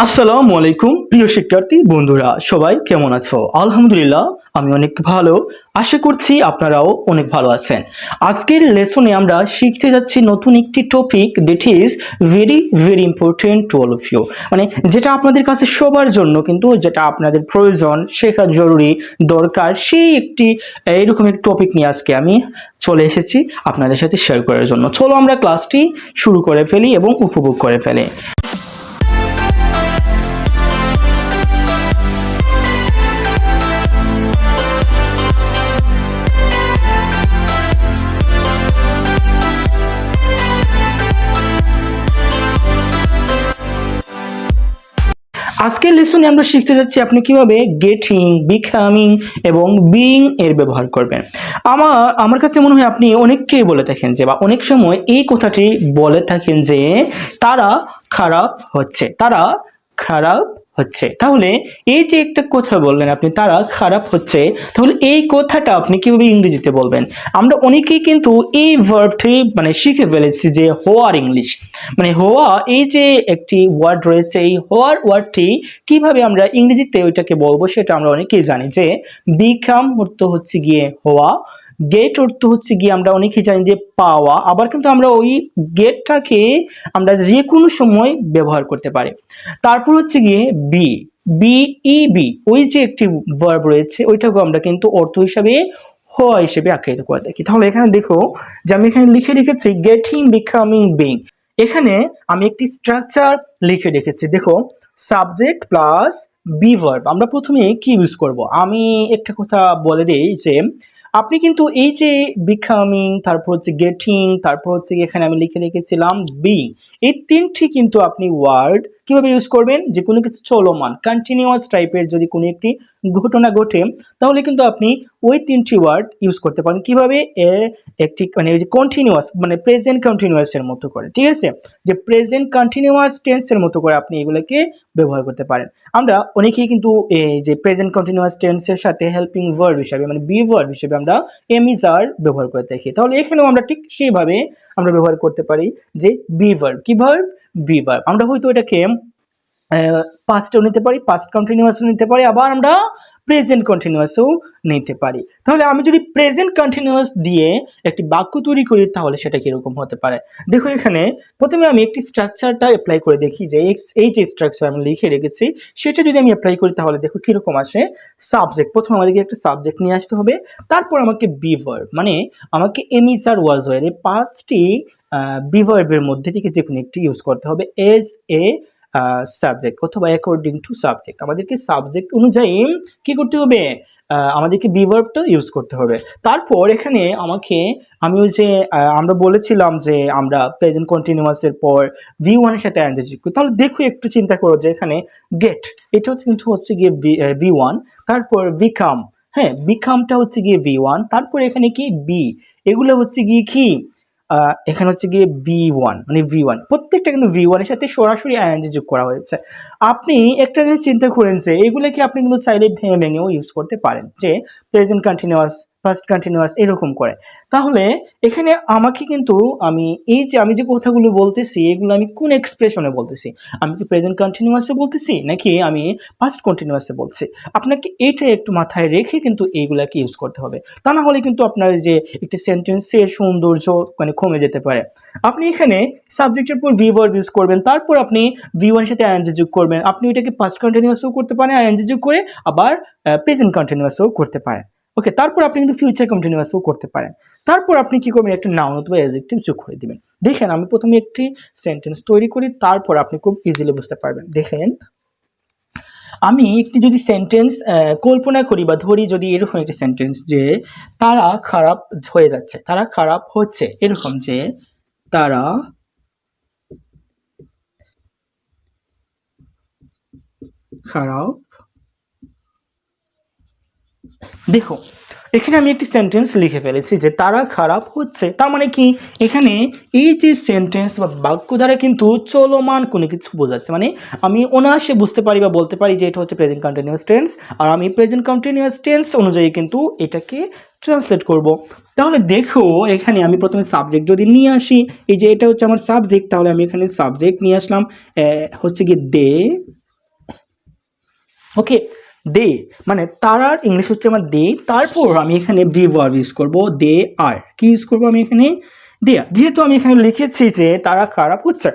আসসালামু আলাইকুম প্রিয় শিক্ষার্থী বন্ধুরা, সবাই কেমন আছো? আলহামদুলিল্লাহ আমি অনেক ভালো। আশা করছি আপনারাও অনেক ভালো আছেন। আজকের লেসনে আমরা শিখতে যাচ্ছি নতুন একটি topic, that is very very important to all of you. মানে যেটা আপনাদের কাছে সবার জন্য, কিন্তু যেটা আপনাদের প্রয়োজন, শেখা জরুরি, দরকার, সেই একটি এইরকম একটি টপিক নিয়ে আজকে আমি চলে এসেছি আপনাদের সাথে শেয়ার করার জন্য। চলো আমরা ক্লাসটি শুরু করে ফেলি এবং উপভোগ করে ফেলি। আজকের লেসনে আমরা শিখতে যাচ্ছি আপনি কিভাবে গেটিং, বিকামিং এবং বিইং এর ব্যবহার করবেন। আমার কাছে মনে হয় আপনি অনেককেই বলে থাকেন যে, বা অনেক সময় এই কথাটি বলে থাকেন যে তারা খারাপ হচ্ছে, তারা খারাপ হচ্ছে। তাহলে এই যে একটা কথা বললেন আপনি, তারা খারাপ হচ্ছে, তাহলে এই কথাটা আপনি কিভাবে ইংরেজিতে বলবেন? আমরা অনেকেই কিন্তু এই ভার্বটি শিখে ফেলেছি যে হোয়ার ইংলিশ, হোয়া, এই যে একটি ওয়ার্ড রয়েছে, এই হোয়ার ওয়ার্ডটি কিভাবে আমরা ইংরেজিতে ওইটাকে বলবো সেটা আমরা অনেকেই জানি যে বিকাম অর্থ হচ্ছে গিয়ে হওয়া, গেট অর্থ হচ্ছে গিয়ে আমরা অনেকেই জানি যে পাওয়া। আবার কিন্তু আমরা ওই গেটটাকে আমরা যে কোনো সময় ব্যবহার করতে পারি। তারপর হচ্ছে গিয়ে বি, বিইবি, ওই যে একটি ভার্ব রয়েছে ওইটাকে আমরা কিন্তু অর্থ হিসাবে হওয়া হিসেবে আখ্যায়িত করে থাকি। তাহলে এখানে দেখো যে আমি এখানে লিখে রেখেছি গেটিং, বিকামিং, বিং। এখানে আমি একটি স্ট্রাকচার লিখে রেখেছি, দেখো সাবজেক্ট প্লাস বি ভার্ব। আমরা প্রথমে কি ইউজ করব? আমি একটা কথা বলে দিই যে আপনি কিন্তু এই যে বিকামিং, তারপর হচ্ছে গেটিং, তারপর হচ্ছে এখানে আমি লিখে রেখেছিলাম বিং, এই তিনটি কিন্তু আপনি ওয়ার্ড কিভাবে ইউজ করবেন? যে কোনো কিছু চলমান কন্টিনিউয়াস টাইপের যদি কোনো একটি ঘটনা ঘটে, তাহলে কিন্তু আপনি ওই তিনটি ওয়ার্ড ইউজ করতে পারেন। কিভাবে? একটি ওই যে কন্টিনিউয়াস, প্রেজেন্ট কন্টিনিউয়াস এর মতো করে, ঠিক আছে? যে প্রেজেন্ট কন্টিনিউয়াস টেন্সের মতো করে আপনি এগুলোকে ব্যবহার করতে পারেন। আমরা অনেকেই কিন্তু এই যে প্রেজেন্ট কন্টিনিউয়াস টেন্সের সাথে হেল্পিং ভার্ব হিসাবে বি ভার্ব হিসেবে আমরা এম ইজ আর ব্যবহার করে থাকি। তাহলে এখানেও আমরা ঠিক সেইভাবে আমরা ব্যবহার করতে পারি যে বি ভার্ব। কি ভার্ব? Be verb. আমরা হয়তো এটাকে পাস্টেও নিতে পারি, পাস্ট কন্টিনিউয়াসও নিতে পারি, আবার আমরা প্রেজেন্ট কন্টিনিউয়াসও নিতে পারি। তাহলে আমি যদি প্রেজেন্ট কন্টিনিউয়াস দিয়ে একটি বাক্য তৈরি করি তাহলে সেটা কিরকম হতে পারে? দেখো এখানে প্রথমে আমি একটি স্ট্রাকচারটা অ্যাপ্লাই করে দেখি যে এই যে স্ট্রাকচার আমি লিখে রেখেছি সেটা যদি আমি অ্যাপ্লাই করি তাহলে দেখো কিরকম আসে। সাবজেক্ট, প্রথমে আমাদেরকে একটা সাবজেক্ট নিয়ে আসতে হবে, তারপর আমাকে বি ভার্ব, আমাকে am is are was were, এই পাঁচটি বি ভার্বের মধ্যে থেকে যে কোনো একটি ইউজ করতে হবে এজ এ সাবজেক্ট অথবা অ্যাকর্ডিং টু সাবজেক্ট। আমাদেরকে সাবজেক্ট অনুযায়ী কি করতে হবে? আমাদেরকে বি ভার্বটা ইউজ করতে হবে। তারপর এখানে আমি ওই যে আমরা বলেছিলাম যে আমরা প্রেজেন্ট কন্টিনিউয়াসের পর ভি ওয়ানের সাথে আইএনজি যোগ করি। তাহলে দেখো একটু চিন্তা করো যে এখানে গেট, এটা কিন্তু হচ্ছে গিয়ে ভি ওয়ান, তারপর বিকাম, হ্যাঁ বিকামটা হচ্ছে গিয়ে ভি ওয়ান, তারপর এখানে কি বি, এগুলো হচ্ছে গিয়ে কি এখানে হচ্ছে গিয়ে ভি ওয়ান, ভি ওয়ান, প্রত্যেকটা কিন্তু ভি ওয়ানের সাথে সরাসরি আইএনজি যোগ করা হয়েছে। আপনি একটা জিনিস চিন্তা করেন যে এগুলোকে আপনি কিন্তু চাইলে ভেঙে ভেঙেও ইউজ করতে পারেন, যে প্রেজেন্ট কন্টিনিউয়াস, ফার্স্ট কন্টিনিউয়াস এরকম করে। তাহলে এখানে আমাকে কিন্তু আমি যে কথাগুলো বলতেছি এগুলো আমি কোন এক্সপ্রেশনে বলতেছি? আমি কি প্রেজেন্ট কন্টিনিউয়াসে বলতেছি নাকি আমি পাস্ট কন্টিনিউয়াসে বলছি? আপনাকে এইটা একটু মাথায় রেখে কিন্তু এইগুলাকে ইউজ করতে হবে, তা না হলে কিন্তু আপনার যে একটা সেন্টেন্সের সৌন্দর্য কমে যেতে পারে। আপনি এখানে সাবজেক্টের পর ভি ভার্ব ইউজ করবেন, তারপর আপনি ভি ওয়ানের সাথে আইএনজি যোগ করবেন। আপনি এটাকে পাস্ট কন্টিনিউয়াসও করতে পারেন আইএনজি যোগ করে, আবার প্রেজেন্ট কন্টিনিউয়াসও করতে পারেন। ওকে, তারপর আপনি কিন্তু ফিউচার কন্টিনিউয়াসও করতে পারেন। তারপর আপনি কি করবেন? একটা নাউন অথবা অ্যাডজেক্টিভ যোগ করে দিবেন। দেখেন আমি প্রথমে একটি সেন্টেন্স তৈরি করি, তারপর আপনি খুব ইজিলি বুঝতে পারবেন। দেখেন আমি একটি যদি সেন্টেন্স কল্পনা করি বা ধরি, যদি এরকম একটি সেন্টেন্স যে তারা খারাপ হয়ে যাচ্ছে, তারা খারাপ হচ্ছে, এরকম যে তারা খারাপ। দেখো এখানে আমি একটি সেন্টেন্স লিখে ফেলেছি যে তারা খারাপ হচ্ছে, তার মানে কি? এখানে এই যে সেন্টেন্স বা বাক্য দ্বারা কিন্তু চলমান কোনো কিছু বোঝাচ্ছে, আমি অনায়াসে বুঝতে পারি বা বলতে পারি যে এটা হচ্ছে প্রেজেন্ট কন্টিনিউয়াস টেন্স, আর আমি প্রেজেন্ট কন্টিনিউয়াস টেন্স অনুযায়ী কিন্তু এটাকে ট্রান্সলেট করব। তাহলে দেখো এখানে আমি প্রথমে সাবজেক্ট যদি নিয়ে আসি, এই যে এটা হচ্ছে আমার সাবজেক্ট, তাহলে আমি এখানে সাবজেক্ট নিয়ে আসলাম হচ্ছে কি দে ওকে, দে মানে তারার ইংলিশ হচ্ছে আমার দে, তারপর আমি এখানে বি ভার্ব ইউজ করবো, দে আর কি ইউজ করবো আমি এখানে, দেয়া। যেহেতু আমি এখানে লিখেছি যে তারা খারাপ হচ্ছে,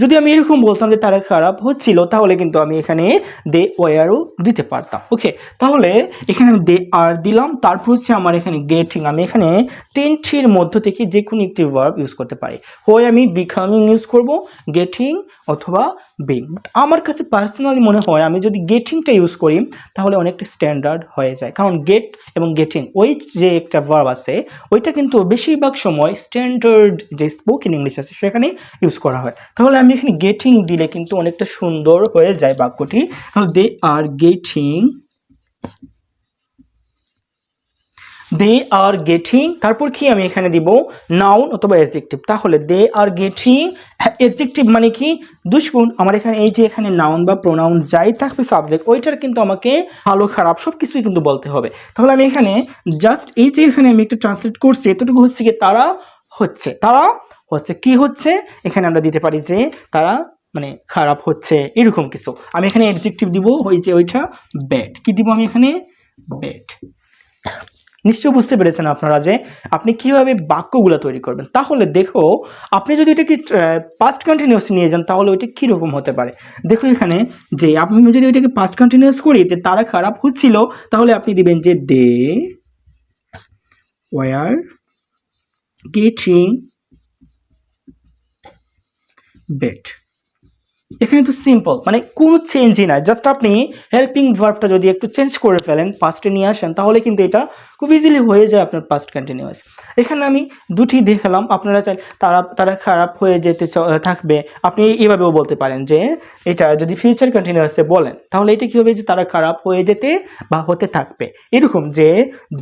যদি আমি এরকম বলতাম যে তারা খারাপ হচ্ছিল, তাহলে কিন্তু আমি এখানে দে ওয়ারও দিতে পারতাম। ওকে, তাহলে এখানে আমি দে আর দিলাম, তারপর হচ্ছে আমার এখানে গেটিং, আমি এখানে তিনটির মধ্য থেকে যে কোনো একটি ভার্ব ইউজ করতে পারি, হয় আমি বিকামিং ইউজ করব, গেটিং অথবা বিং। আমার কাছে পার্সোনালি মনে হয় আমি যদি গেটিংটা ইউজ করি তাহলে অনেকটা স্ট্যান্ডার্ড হয়ে যায়, কারণ গেট এবং গেটিং ওই যে একটা ভার্ব আছে ওইটা কিন্তু বেশিরভাগ সময় স্ট্যান্ডার্ড যে স্পোকেন ইংলিশ আছে সেখানে ইউজ করা হয়। তাহলে আমি এখানে গেটিং দিলে কিন্তু অনেকটা সুন্দর হয়ে যায় বাক্যটি। তাহলে দে are getting, they are getting, তারপর কি আমি এখানে দিব নাউন অথবা অ্যাডজেক্টিভ। তাহলে দে আর গেটিং, অ্যাডজেক্টিভ মানে কি দুষ্গুণ, আমার এখানে এই যে এখানে নাউন বা প্রোনাউন যাই থাকবে সাবজেক্ট ওইটার কিন্তু আমাকে ভালো খারাপ সব কিছুই কিন্তু বলতে হবে। তাহলে আমি এখানে জাস্ট এই যে এখানে আমি একটা ট্রান্সলেট করছি এতটুকু হচ্ছে কি তারা হচ্ছে, তারা হচ্ছে কি হচ্ছে, এখানে আমরা দিতে পারি যে তারা মানে খারাপ হচ্ছে এরকম কিছু। আমি এখানে অ্যাডজেক্টিভ দিব ওই যে ওইটা ব্যাড, কি দিব আমি এখানে ব্যাড। নিশ্চয় বুঝতে পেরেছেন আপনারা যে আপনি কিভাবে বাক্যগুলো তৈরি করবেন। তাহলে দেখো আপনি যদি এটাকে পাস্ট কন্টিনিউয়াস নিয়ে যান তাহলে ওইটা কীরকম হতে পারে। দেখো এখানে যে আপনি যদি ওইটাকে পাস্ট কন্টিনিউয়াস করি যে তারা খারাপ হচ্ছিল, তাহলে আপনি দিবেন যে দে ওয়ার গেটিং বেড। এখানে তো সিম্পল, মানে কোনো চেঞ্জই নাই, জাস্ট আপনি হেল্পিং ভার্বটা যদি একটু চেঞ্জ করে ফেলেন পাস্টে নিয়ে আসেন তাহলে কিন্তু এটা খুব ইজিলি হয়ে যায় আপনার পাস্ট কন্টিনিউয়াস। এখানে আমি দুটি দেখালাম, আপনারা চাই তারা খারাপ হয়ে যেতে থাকবে, আপনি এইভাবেও বলতে পারেন যে এটা যদি ফিউচার কন্টিনিউয়াসে বলেন তাহলে এটা কী হবে যে তারা খারাপ হয়ে যেতে বা হতে থাকবে, এরকম যে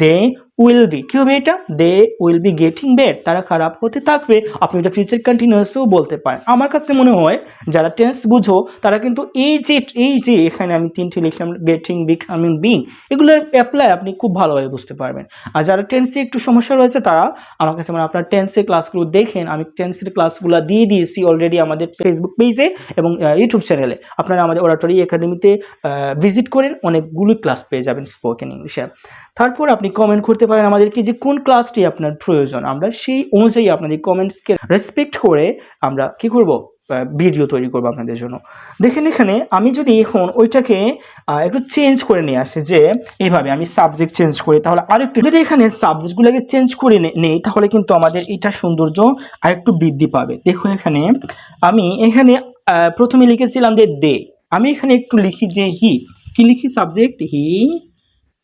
দে উইল বি, কী হবে এটা they will be getting bad, তারা খারাপ হতে থাকবে। আপনি এটা ফিউচার কন্টিনিউয়াসও বলতে পারেন। আমার কাছে মনে হয় যারা টেন্স বুঝো তারা কিন্তু এই যে এখানে আমি তিনটি লিখলাম গেটিং বিকামিং বিং, এগুলোর অ্যাপ্লাই আপনি খুব ভালোভাবে বুঝতে পারবেন। আর যারা টেন্সে একটু সমস্যা রয়েছে তারা আমার কাছে মানে আপনার টেন্সের ক্লাসগুলো দেখেন, আমি টেন্সের ক্লাসগুলো দিয়ে দিয়েছি অলরেডি আমাদের ফেসবুক পেজে এবং ইউটিউব চ্যানেলে। আপনারা আমাদের অরাটরি একাডেমিতে ভিজিট করেন, অনেকগুলো ক্লাস পেয়ে যাবেন স্পোকেন ইংলিশে। তারপর আপনি কমেন্ট করতে পারেন আমাদেরকে যে কোন ক্লাসটি আপনার প্রয়োজন, আমরা সেই অনুযায়ী আপনাদের কমেন্টসকে রেসপেক্ট করে আমরা কি করব ভিডিও তৈরি করবো আপনাদের জন্য। দেখেন এখানে আমি যদি এখন ওইটাকে একটু চেঞ্জ করে নিয়ে আসি, যে এইভাবে আমি সাবজেক্ট চেঞ্জ করি তাহলে আরেকটু, যদি এখানে সাবজেক্টগুলোকে চেঞ্জ করে নেই তাহলে কিন্তু আমাদের এটা সৌন্দর্য আরেকটু বৃদ্ধি পাবে। দেখো এখানে আমি এখানে প্রথমে লিখেছিলাম যে দে, আমি এখানে একটু লিখি যে হি, কি লিখি সাবজেক্ট হি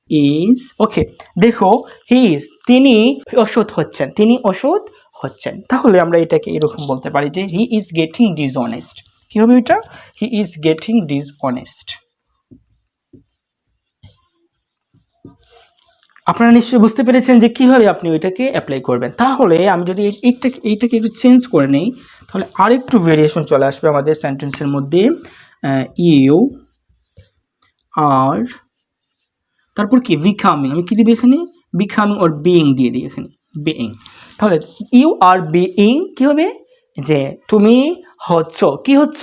ইজ, ওকে দেখো হি ইজ, তিনি অসৎ হচ্ছেন, তিনি অসৎ হচ্ছেন। তাহলে আমরা এটাকে এরকম বলতে পারি যে হি ইজ গেটিং ডিসঅনেস্ট, কি হবে এটা হি ইজ গেটিং ডিসঅনেস্ট। আপনারা নিশ্চয়ই বুঝতে পেরেছেন যে কিভাবে আপনি ওইটাকে অ্যাপ্লাই করবেন। তাহলে আমি যদি এইটাকে একটু চেঞ্জ করে নেই তাহলে আরেকটু ভেরিয়েশন চলে আসবে আমাদের সেন্টেন্সের মধ্যে। ইউ আর তারপর কি বিকামিং, আমি কি দিব এখানে বিকামিং ওর বিইং দিয়ে দিই এখানে বিইং। তাহলে ইউ আর বিইং কি হবে যে তুমি হচ্ছ, কি হচ্ছ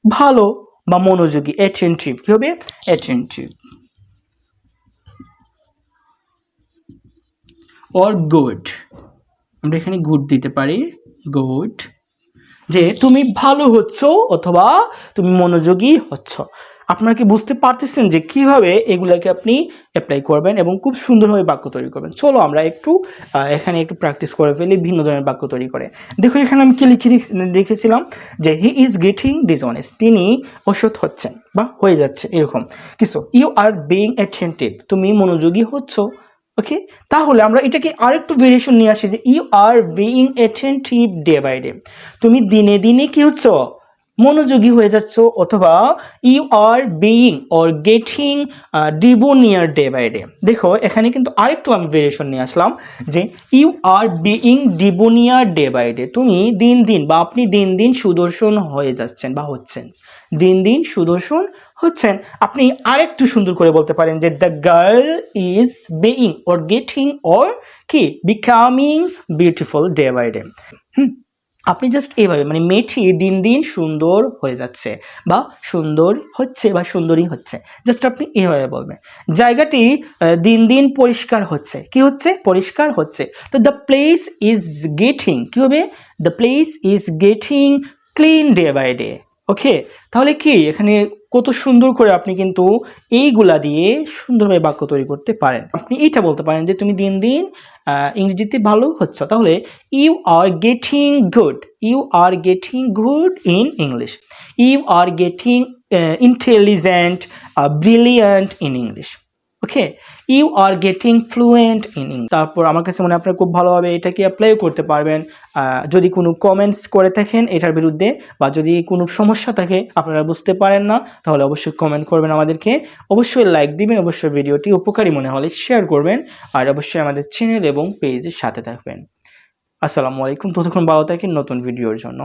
ভালো বা মনোযোগী, অ্যাটেনটিভ, কি হবে অ্যাটেনটিভ। অর গুড, আমরা এখানে গুড দিতে পারি গুড, যে তুমি ভালো হচ্ছ অথবা তুমি মনোযোগী হচ্ছ। আপনারা কি বুঝতে পারতেছেন যে কিভাবে এগুলাকে আপনি অ্যাপ্লাই করবেন এবং খুব সুন্দরভাবে বাক্য তৈরি করবেন। চলো আমরা একটু এখানে একটু প্র্যাকটিস করে ফেলি ভিন্ন ধরনের বাক্য তৈরি করে। দেখো এখানে আমি কি লিখেছিলাম যে হি ইজ গেটিং ডিসঅনেস্ট, তিনি অসৎ হচ্ছেন বা হয়ে যাচ্ছে এরকম কিছু। ইউ আর বিইং অ্যাটেনটিভ, তুমি মনোযোগী হচ্ছ। ওকে, তাহলে আমরা এটাকে আরেকটু ভেরিয়েশন নিয়ে আসি যে you are being attentive day by day, তুমি দিনে দিনে কি হচ্ছ মনোযোগী হয়ে যাচ্ছ, অথবা you are being or getting debonair day by day. দেখো এখানে কিন্তু আরেকটু আমি ভেরিয়েশন নিয়ে আসলাম যে you are being debonair day by day, তুমি দিন দিন বা আপনি দিন দিন সুদর্শন হয়ে যাচ্ছেন বা হচ্ছেন, দিন দিন সুদর্শন হচ্ছেন। আপনি আরেকটু সুন্দর করে বলতে পারেন যে the girl is being or getting or কি becoming beautiful day by day. আপনি জাস্ট এইভাবে মানে মেয়েটি দিন দিন সুন্দর হয়ে যাচ্ছে বা সুন্দর হচ্ছে বা সুন্দরী হচ্ছে, জাস্ট আপনি এইভাবে বলবেন। জায়গাটি দিন দিন পরিষ্কার হচ্ছে, কি হচ্ছে? পরিষ্কার হচ্ছে। তো দ্য প্লেস ইজ গেটিং, কি হবে? The place is getting clean day by day. Okay, তাহলে কি এখানে কত সুন্দর করে আপনি কিন্তু এইগুলা দিয়ে সুন্দরভাবে বাক্য তৈরি করতে পারেন। আপনি এইটা বলতে পারেন যে তুমি দিন দিন ইংরেজিতে ভালো হচ্ছ, তাহলে you are getting good, you are getting good in English, you are getting intelligent, brilliant in English. Okay, you are getting fluent in English. তারপর আমার কাছে মনে হয় আপনারা খুব ভালোভাবে এটাকে অ্যাপ্লাইও করতে পারবেন। যদি কোনো কমেন্টস করে থাকেন এটার বিরুদ্ধে, বা যদি কোনো সমস্যা থাকে আপনারা বুঝতে পারেন না, তাহলে অবশ্যই কমেন্ট করবেন আমাদেরকে, অবশ্যই লাইক দিবেন, অবশ্যই ভিডিওটি উপকারী মনে হলে শেয়ার করবেন, আর অবশ্যই আমাদের চ্যানেল এবং পেজের সাথে থাকবেন। আসসালামু আলাইকুম, ততক্ষণ ভালো থাকেন নতুন ভিডিওর জন্য।